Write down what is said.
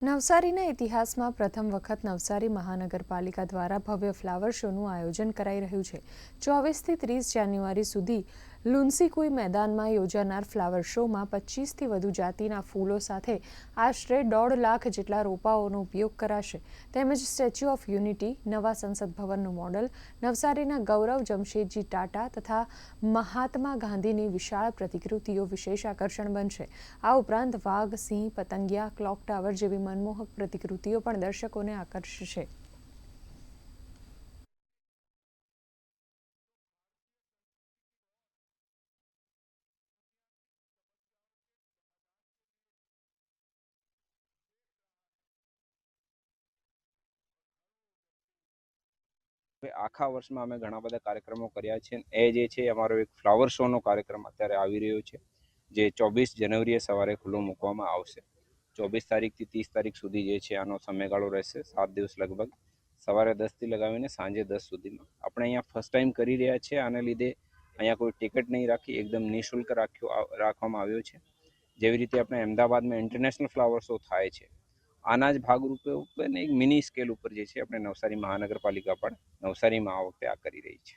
નવસારીના ઇતિહાસમાં પ્રથમ વખત નવસારી મહાનગરપાલિકા દ્વારા ભવ્ય ફ્લાવર શોનું આયોજન કરાઈ રહ્યું છે। 24થી 30 જાન્યુઆરી સુધી લુન્સીકુઈ મેદાનમાં યોજાનાર ફ્લાવર શોમાં 25થી વધુ જાતિના ફૂલો સાથે આશરે 1.5 લાખ જેટલા રોપાઓનો ઉપયોગ કરાશે। તેમજ સ્ટેચ્યુ ઓફ યુનિટી, નવા સંસદ ભવનનું મોડલ, નવસારીના ગૌરવ જમશેદજી ટાટા તથા મહાત્મા ગાંધીની વિશાળ પ્રતિકૃતિઓ વિશેષ આકર્ષણ બનશે। આ ઉપરાંત વાઘ, સિંહ, પતંગિયા, ક્લોક ટાવર જેવી मनमोहक प्रतिकृतियों पण दर्शकों ने आकर्षશે। આખા વર્ષમાં અમે ઘણા બધા કાર્યક્રમો કર્યા છે। એ જે છે અમારો એક ફ્લાવર શોનો કાર્યક્રમ અત્યારે આવી રહ્યો છે, જે 24 જાન્યુઆરીએ સવારે ખુલ્લો મૂકવામાં આવશે। 24 તારીખથી 30 તારીખ સુધી જે છે આનો સમયગાળો રહેશે, 7 દિવસ લગભગ, સવારે 10થી લગાવીને સાંજે 10 સુધીમાં। આપણે અહીંયા ફર્સ્ટ ટાઈમ કરી રહ્યા છે, આને લીધે અહીંયા કોઈ ટિકિટ નહીં રાખી, એકદમ નિઃશુલ્ક રાખવામાં આવ્યો છે। જેવી રીતે આપણે અમદાવાદમાં ઇન્ટરનેશનલ ફ્લાવર શો થાય છે, આના જ ભાગરૂપે એક મિની સ્કેલ ઉપર જે છે આપણે નવસારી મહાનગરપાલિકા પણ નવસારીમાં આ વખતે આ કરી રહી છે।